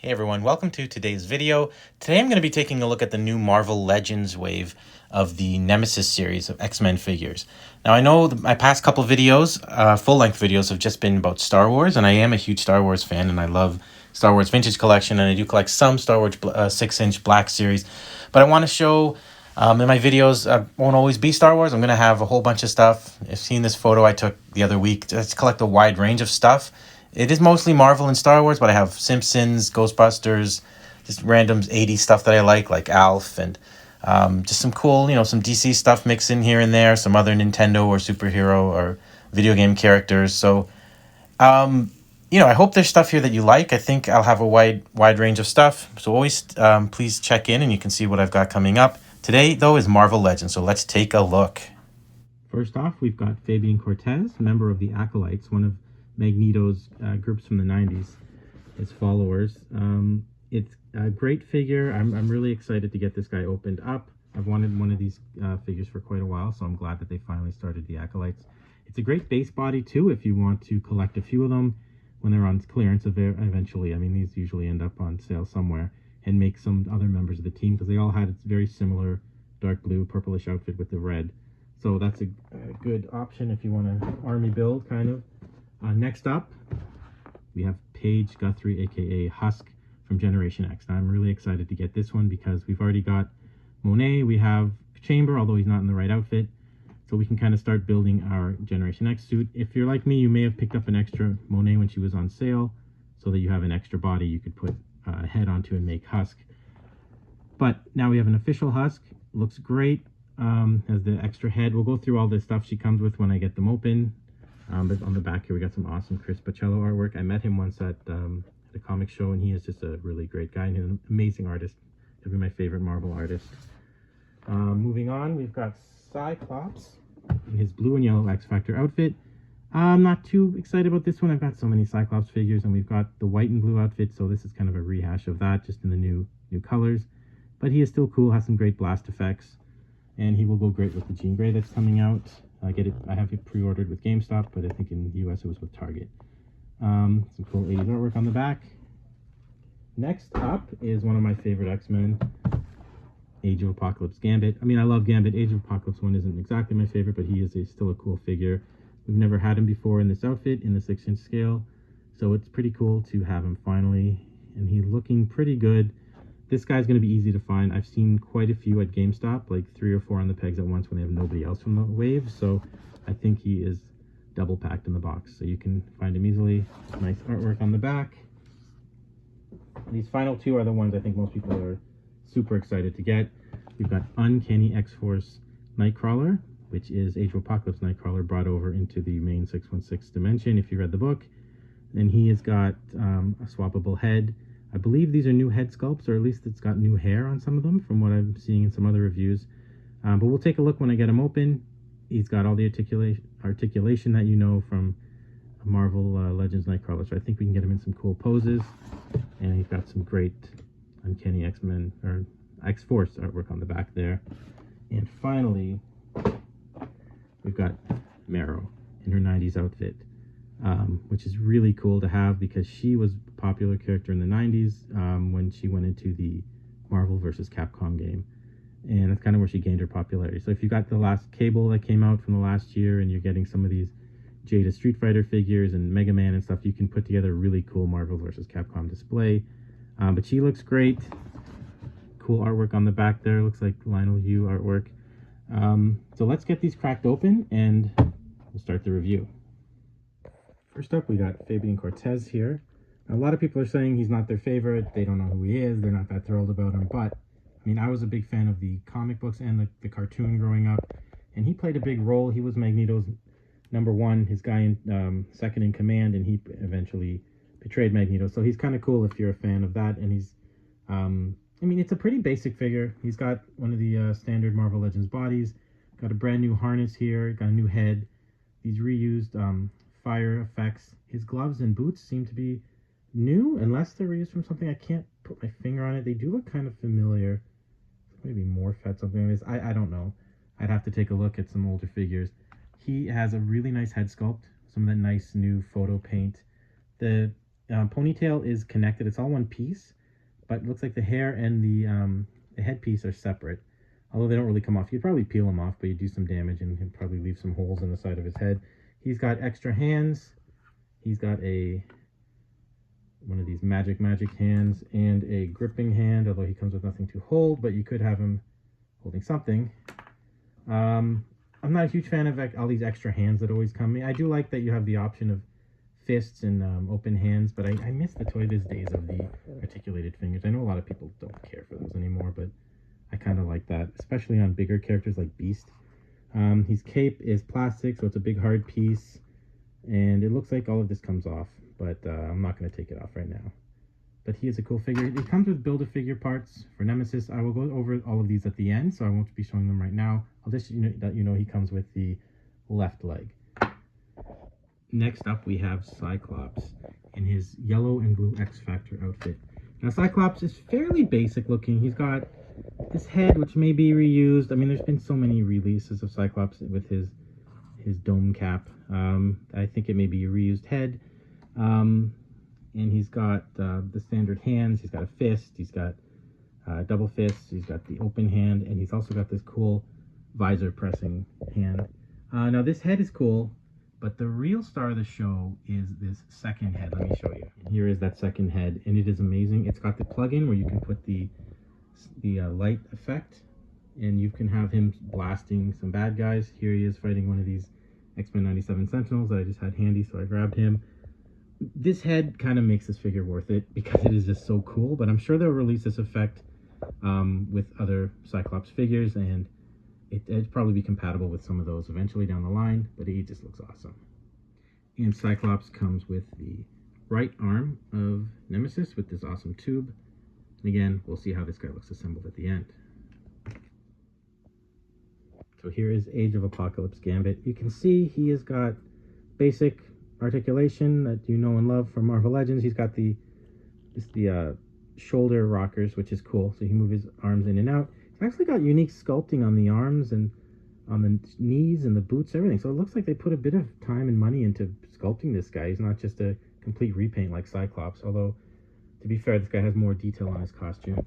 Hey everyone, welcome to today's video. Today I'm going to be taking a look at the new Marvel Legends Wave of the Nemesis series of X-Men figures. Now I know my past couple videos, full-length videos, have just been about Star Wars, and I am a huge Star Wars fan, and I love Star Wars Vintage Collection, and I do collect some Star Wars 6-inch Black Series. But I want to show, in my videos, won't always be Star Wars. I'm going to have a whole bunch of stuff. I've seen this photo I took the other week to collect a wide range of stuff. It is mostly Marvel and Star Wars, but I have Simpsons, Ghostbusters, just random 80s stuff that I like Alf, and just some cool, some DC stuff mixed in here and there, some other Nintendo or superhero or video game characters. So, I hope there's stuff here that you like. I think I'll have a wide range of stuff. So always please check in and you can see what I've got coming up. Today, though, is Marvel Legends, so let's take a look. First off, we've got Fabian Cortez, member of the Acolytes, one of Magneto's groups from the 90s, his followers. It's a great figure. I'm really excited to get this guy opened up. I've wanted one of these figures for quite a while, so I'm glad that they finally started the Acolytes. It's a great base body, too, if you want to collect a few of them when they're on clearance eventually. I mean, these usually end up on sale somewhere, and make some other members of the team, because they all had a very similar dark blue, purplish outfit with the red. So that's a good option if you want an army build, kind of. Next up, we have Paige Guthrie, aka Husk, from Generation X. Now, I'm really excited to get this one because we've already got Monet, we have Chamber, although he's not in the right outfit, so we can kind of start building our Generation X suit. If you're like me, you may have picked up an extra Monet when she was on sale, so that you have an extra body you could put a head onto and make Husk. But now we have an official Husk. Looks great. Has the extra head. We'll go through all the stuff she comes with when I get them open. But on the back here, we got some awesome Chris Pacello artwork. I met him once at a comic show, and he is just a really great guy and an amazing artist. He'll be my favorite Marvel artist. Moving on, we've got Cyclops in his blue and yellow X-Factor outfit. I'm not too excited about this one. I've got so many Cyclops figures, and we've got the white and blue outfit, so this is kind of a rehash of that, just in the new colors. But he is still cool, has some great blast effects, and he will go great with the Jean Grey that's coming out. I have it pre-ordered with GameStop, but I think in the US it was with Target. Some cool 80s artwork on the back. Next up is one of my favorite X-Men, Age of Apocalypse Gambit. I mean, I love Gambit. Age of Apocalypse 1 isn't exactly my favorite, but he is still a cool figure. We've never had him before in this outfit, in the 6-inch scale, so it's pretty cool to have him finally, and he's looking pretty good. This guy's going to be easy to find. I've seen quite a few at GameStop, like 3 or 4 on the pegs at once when they have nobody else from the wave. So I think he is double packed in the box, so you can find him easily. Nice artwork on the back. These final two are the ones I think most people are super excited to get. We've got Uncanny X-Force Nightcrawler, which is Age of Apocalypse Nightcrawler brought over into the main 616 dimension, if you read the book. And he has got a swappable head. I believe these are new head sculpts, or at least it's got new hair on some of them from what I'm seeing in some other reviews. But we'll take a look when I get him open. He's got all the articulation that you know from Marvel Legends Nightcrawler, so I think we can get him in some cool poses. And he's got some great Uncanny X-Men, or X-Force artwork on the back there. And finally, we've got Marrow in her 90s outfit. Which is really cool to have because she was a popular character in the 90s when she went into the Marvel vs. Capcom game. And that's kind of where she gained her popularity. So if you got the last Cable that came out from the last year and you're getting some of these Jada Street Fighter figures and Mega Man and stuff, you can put together a really cool Marvel vs. Capcom display. But she looks great. Cool artwork on the back there. Looks like Lionel Yu artwork. So let's get these cracked open and we'll start the review. First up, we got Fabian Cortez here. Now, a lot of people are saying he's not their favorite. They don't know who he is. They're not that thrilled about him. But, I mean, I was a big fan of the comic books and the cartoon growing up. And he played a big role. He was Magneto's #1, his guy in second in command. And he eventually betrayed Magneto. So he's kind of cool if you're a fan of that. And he's, I mean, it's a pretty basic figure. He's got one of the standard Marvel Legends bodies. Got a brand new harness here. Got a new head. These reused fire effects. His gloves and boots seem to be new, unless they're reused from something. I can't put my finger on it. They do look kind of familiar. Maybe Morph had something like this. I don't know. I'd have to take a look at some older figures. He has a really nice head sculpt. Some of that nice new photo paint. The Ponytail is connected. It's all one piece, but it looks like the hair and the headpiece are separate. Although they don't really come off. You'd probably peel them off, but you do some damage and he'd probably leave some holes in the side of his head. He's got extra hands. He's got one of these magic hands and a gripping hand, although he comes with nothing to hold, but you could have him holding something. I'm not a huge fan of all these extra hands that always come. I do like that you have the option of fists and open hands, but I miss the Toy Biz days of the articulated fingers. I know a lot of people don't care for those anymore, but I kind of like that, especially on bigger characters like Beast. His cape is plastic, so it's a big hard piece, and it looks like all of this comes off, but I'm not going to take it off right now. But he is a cool figure. It comes with Build-A-Figure parts for Nemesis. I will go over all of these at the end, so I won't be showing them right now. I'll just let you know he comes with the left leg. Next up, we have Cyclops in his yellow and blue X-Factor outfit. Now, Cyclops is fairly basic looking. He's got this head, which may be reused. I mean, there's been so many releases of Cyclops with his dome cap. I think it may be a reused head. And he's got the standard hands. He's got a fist. He's got double fists. He's got the open hand. And he's also got this cool visor pressing hand. Now, this head is cool. But the real star of the show is this second head. Let me show you. Here is that second head, and it is amazing. It's got the plug-in where you can put the light effect, and you can have him blasting some bad guys. Here he is fighting one of these X-Men 97 Sentinels that I just had handy, so I grabbed him. This head kind of makes this figure worth it because it is just so cool, but I'm sure they'll release this effect with other Cyclops figures, and it'd probably be compatible with some of those eventually down the line, but he just looks awesome. And Cyclops comes with the right arm of Nemesis with this awesome tube. And again, we'll see how this guy looks assembled at the end. So here is Age of Apocalypse Gambit. You can see he has got basic articulation that you know and love from Marvel Legends. He's got the shoulder rockers, which is cool. So he can move his arms in and out. Actually got unique sculpting on the arms and on the knees and the boots, everything. So it looks like they put a bit of time and money into sculpting this guy. He's not just a complete repaint like Cyclops, although, to be fair, this guy has more detail on his costume.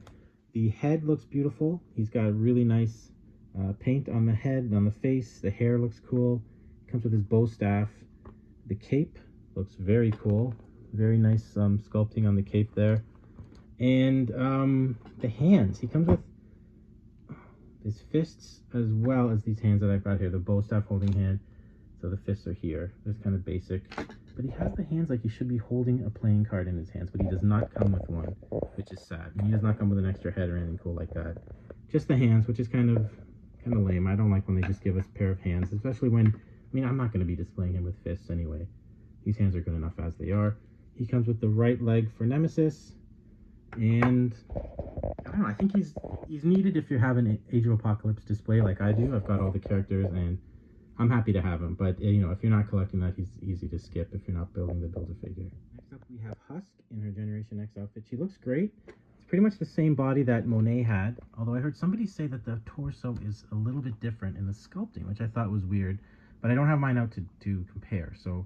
The head looks beautiful. He's got really nice paint on the head, on the face. The hair looks cool. Comes with his bow staff. The cape looks very cool. Very nice sculpting on the cape there. And the hands. He comes with his fists as well as these hands that I've got here, the bow staff holding hand. So the fists are here. It's kind of basic. But he has the hands like he should be holding a playing card in his hands, but he does not come with one, which is sad. And he does not come with an extra head or anything cool like that. Just the hands, which is kind of lame. I don't like when they just give us a pair of hands, especially when, I mean, I'm not going to be displaying him with fists anyway. These hands are good enough as they are. He comes with the right leg for Nemesis, and I don't know, I think he's needed if you're having an Age of Apocalypse display like I do. I've got all the characters and I'm happy to have him, but you know, if you're not collecting that, he's easy to skip if you're not building the Build-A-Figure. Next up we have Husk in her Generation X outfit. She looks great. It's pretty much the same body that Monet had, although I heard somebody say that the torso is a little bit different in the sculpting, which I thought was weird, but I don't have mine out to compare, so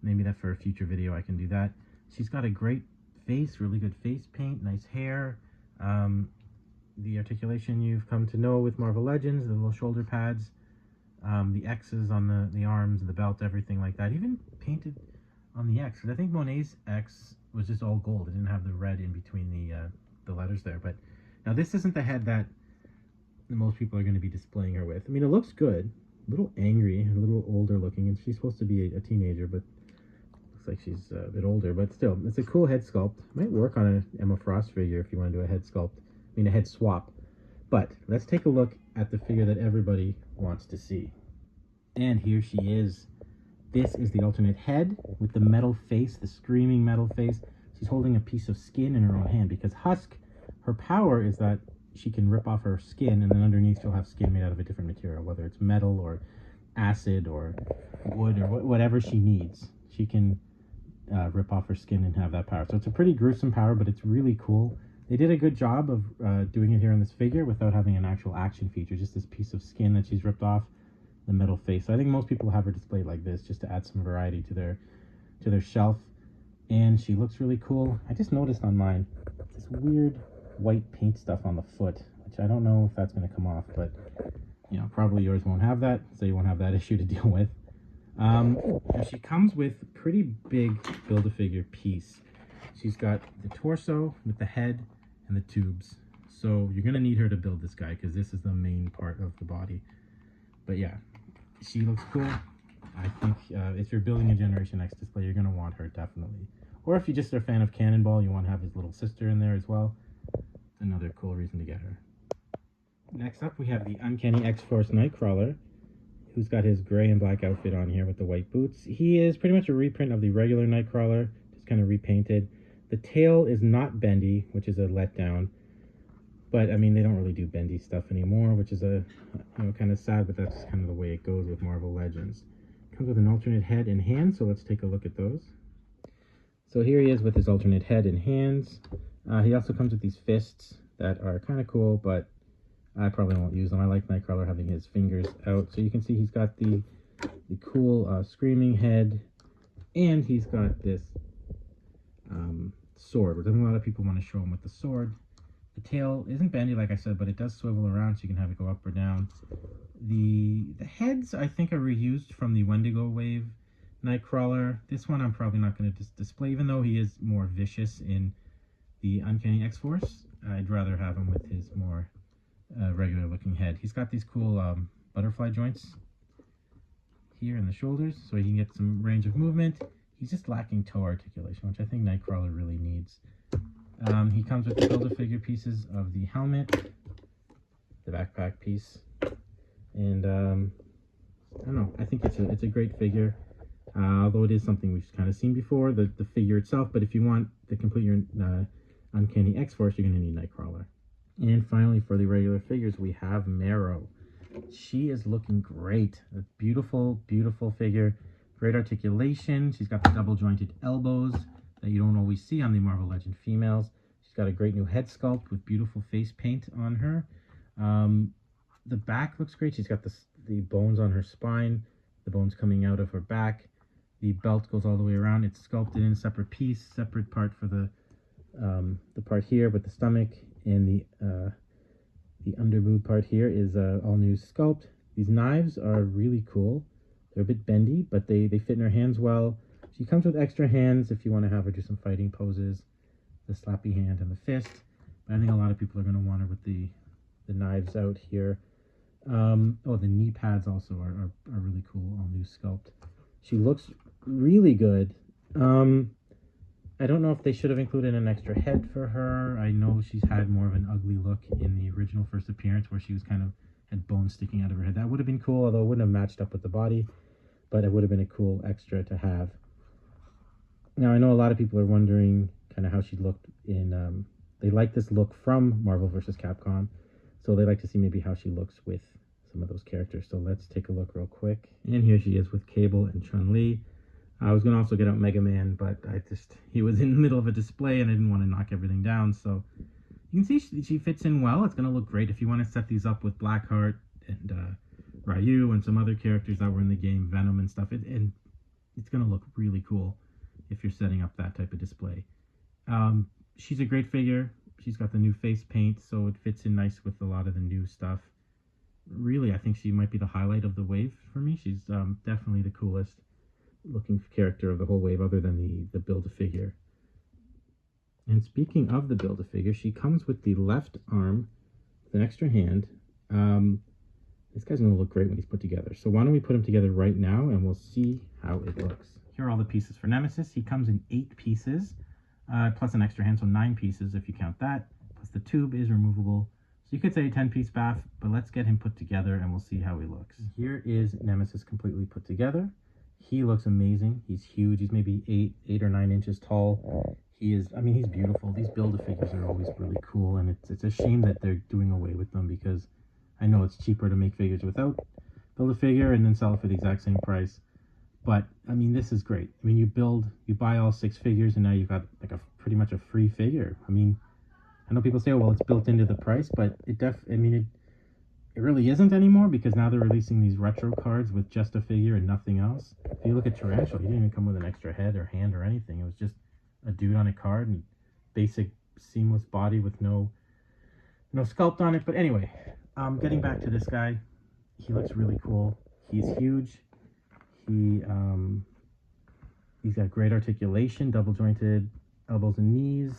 maybe that for a future video I can do that. She's got a great face, really good face paint, nice hair. The articulation you've come to know with Marvel Legends, the little shoulder pads, the X's on the arms, the belt, everything like that. Even painted on the X, because I think Monet's X was just all gold. It didn't have the red in between the letters there. But now this isn't the head that most people are going to be displaying her with. I mean, it looks good, a little angry, a little older looking, and she's supposed to be a teenager, but looks like she's a bit older. But still, it's a cool head sculpt. Might work on an Emma Frost figure if you want to do a head sculpt. I mean, a head swap. But let's take a look at the figure that everybody wants to see. And here she is. This is the alternate head with the metal face, the screaming metal face. She's holding a piece of skin in her own hand because Husk, her power is that she can rip off her skin, and then underneath she'll have skin made out of a different material, whether it's metal or acid or wood or whatever she needs. She can rip off her skin and have that power. So it's a pretty gruesome power, but it's really cool. They did a good job of doing it here on this figure without having an actual action feature, just this piece of skin that she's ripped off the metal face. So I think most people have her displayed like this just to add some variety to their shelf. and she looks really cool. I just noticed on mine this weird white paint stuff on the foot, which I don't know if that's going to come off, but you know, probably yours won't have that, so you won't have that issue to deal with. And she comes with a pretty big Build-A-Figure piece. She's got the torso with the head and the tubes. So you're going to need her to build this guy because this is the main part of the body. But yeah, she looks cool. I think if you're building a Generation X display, you're going to want her definitely. Or if you just are a fan of Cannonball, you want to have his little sister in there as well. Another cool reason to get her. Next up, we have the Uncanny X-Force Nightcrawler, who's got his gray and black outfit on here with the white boots. He is pretty much a reprint of the regular Nightcrawler, just kind of repainted. The tail is not bendy, which is a letdown. But, I mean, they don't really do bendy stuff anymore, which is kind of sad, but that's kind of the way it goes with Marvel Legends. Comes with an alternate head and hands, so let's take a look at those. So here he is with his alternate head and hands. He also comes with these fists that are kind of cool, but I probably won't use them. I like Nightcrawler having his fingers out. So you can see he's got the cool screaming head, and he's got this sword, which I think a lot of people want to show him with the sword. The tail isn't bendy, like I said, but it does swivel around, so you can have it go up or down. The heads, I think, are reused from the Wendigo Wave Nightcrawler. This one I'm probably not going to display, even though he is more vicious in the Uncanny X-Force. I'd rather have him with his more regular-looking head. He's got these cool butterfly joints here in the shoulders, so he can get some range of movement. He's just lacking toe articulation, which I think Nightcrawler really needs. He comes with the Build-A-Figure pieces of the helmet, the backpack piece, and I don't know. I think it's a great figure, although it is something we've kind of seen before, the figure itself. But if you want to complete your Uncanny X-Force, you're going to need Nightcrawler. And finally, for the regular figures, we have Marrow. She is looking great. A beautiful, beautiful figure. Great articulation. She's got the double-jointed elbows that you don't always see on the Marvel Legend females. She's got a great new head sculpt with beautiful face paint on her. The back looks great. She's got the bones on her spine, the bones coming out of her back. The belt goes all the way around. It's sculpted in a separate piece, separate part for the part here with the stomach, and the underboob part here is all new sculpt. These knives are really cool. They're a bit bendy, but they fit in her hands well. She comes with extra hands if you want to have her do some fighting poses, the slappy hand and the fist. But I think a lot of people are going to want her with the knives out here. Oh, the knee pads also are really cool, all new sculpt. She looks really good. I don't know if they should have included an extra head for her. I know she's had more of an ugly look in the original first appearance where she was kind of had bones sticking out of her head. That would have been cool, although it wouldn't have matched up with the body, but it would have been a cool extra to have. Now, I know a lot of people are wondering kind of how she looked in, they like this look from Marvel vs. Capcom, so they like to see maybe how she looks with some of those characters. So let's take a look real quick. And here she is with Cable and Chun-Li. I was going to also get out Mega Man, but he was in the middle of a display and I didn't want to knock everything down. So you can see she fits in well. It's going to look great if you want to set these up with Blackheart and Ryu and some other characters that were in the game, Venom and stuff. And it's going to look really cool if you're setting up that type of display. She's a great figure. She's got the new face paint, so it fits in nice with a lot of the new stuff. Really, I think she might be the highlight of the wave for me. She's definitely the coolest looking character of the whole wave, other than the Build-A-Figure. And speaking of the Build-A-Figure, she comes with the left arm with an extra hand. This guy's going to look great when he's put together. So why don't we put him together right now, and we'll see how it looks. Here are all the pieces for Nemesis. He comes in 8 pieces, plus an extra hand, so 9 pieces if you count that. Plus the tube is removable. So you could say a 10-piece bath, but let's get him put together and we'll see how he looks. Here is Nemesis completely put together. He looks amazing. He's huge. He's maybe 8 or 9 inches tall. He is, I mean, he's beautiful. These Build-A-Figures are always really cool, and it's a shame that they're doing away with them, because I know it's cheaper to make figures without Build-A-Figure and then sell it for the exact same price. But, I mean, this is great. I mean, you buy all 6 figures, and now you've got like pretty much a free figure. I mean, I know people say, oh, well, it's built into the price, but it really isn't anymore, because now they're releasing these retro cards with just a figure and nothing else. If you look at Tarantula, he didn't even come with an extra head or hand or anything. It was just a dude on a card, and basic seamless body with no sculpt on it. But anyway, getting back to this guy, he looks really cool. He's huge. He's got great articulation, double jointed elbows and knees.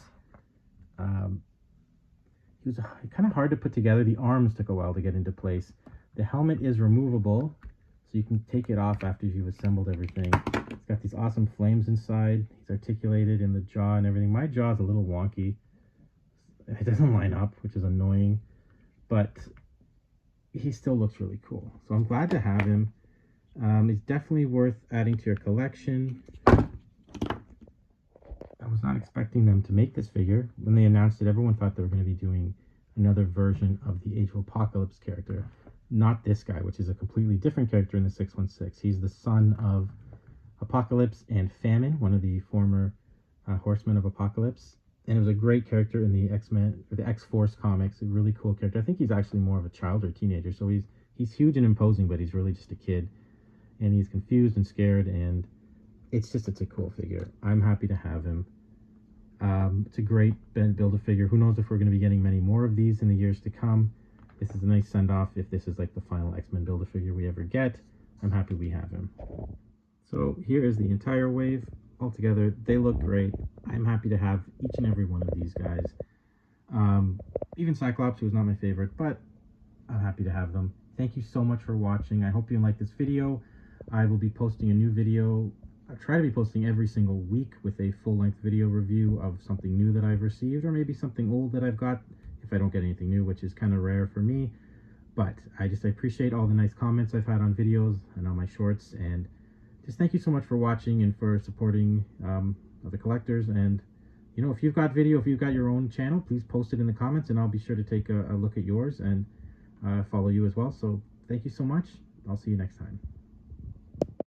He was kind of hard to put together. The arms took a while to get into place. The helmet is removable, so you can take it off after you've assembled everything. It's got these awesome flames inside. He's articulated in the jaw and everything. My jaw is a little wonky. It doesn't line up, which is annoying, but he still looks really cool. So I'm glad to have him. He's definitely worth adding to your collection. I was not expecting them to make this figure. When they announced it, everyone thought they were going to be doing another version of the Age of Apocalypse character. Not this guy, which is a completely different character in the 616. He's the son of Apocalypse and Famine, one of the former Horsemen of Apocalypse. And it was a great character in the X-Men, or the X-Force comics. A really cool character. I think he's actually more of a child or teenager. So he's huge and imposing, but he's really just a kid. And he's confused and scared, and it's a cool figure. I'm happy to have him. It's a great Build-A-Figure. Who knows if we're going to be getting many more of these in the years to come. This is a nice send-off if this is like the final X-Men Build-A-Figure we ever get. I'm happy we have him. So here is the entire wave. Altogether, they look great. I'm happy to have each and every one of these guys. Even Cyclops, who was not my favorite, but I'm happy to have them. Thank you so much for watching. I hope you liked this video. I will be posting a new video. I try to be posting every single week with a full-length video review of something new that I've received, or maybe something old that I've got, if I don't get anything new, which is kind of rare for me. But I appreciate all the nice comments I've had on videos and on my shorts, and just thank you so much for watching and for supporting other collectors. And you know, if you've got your own channel, please post it in the comments, and I'll be sure to take a look at yours and follow you as well. So thank you so much. I'll see you next time.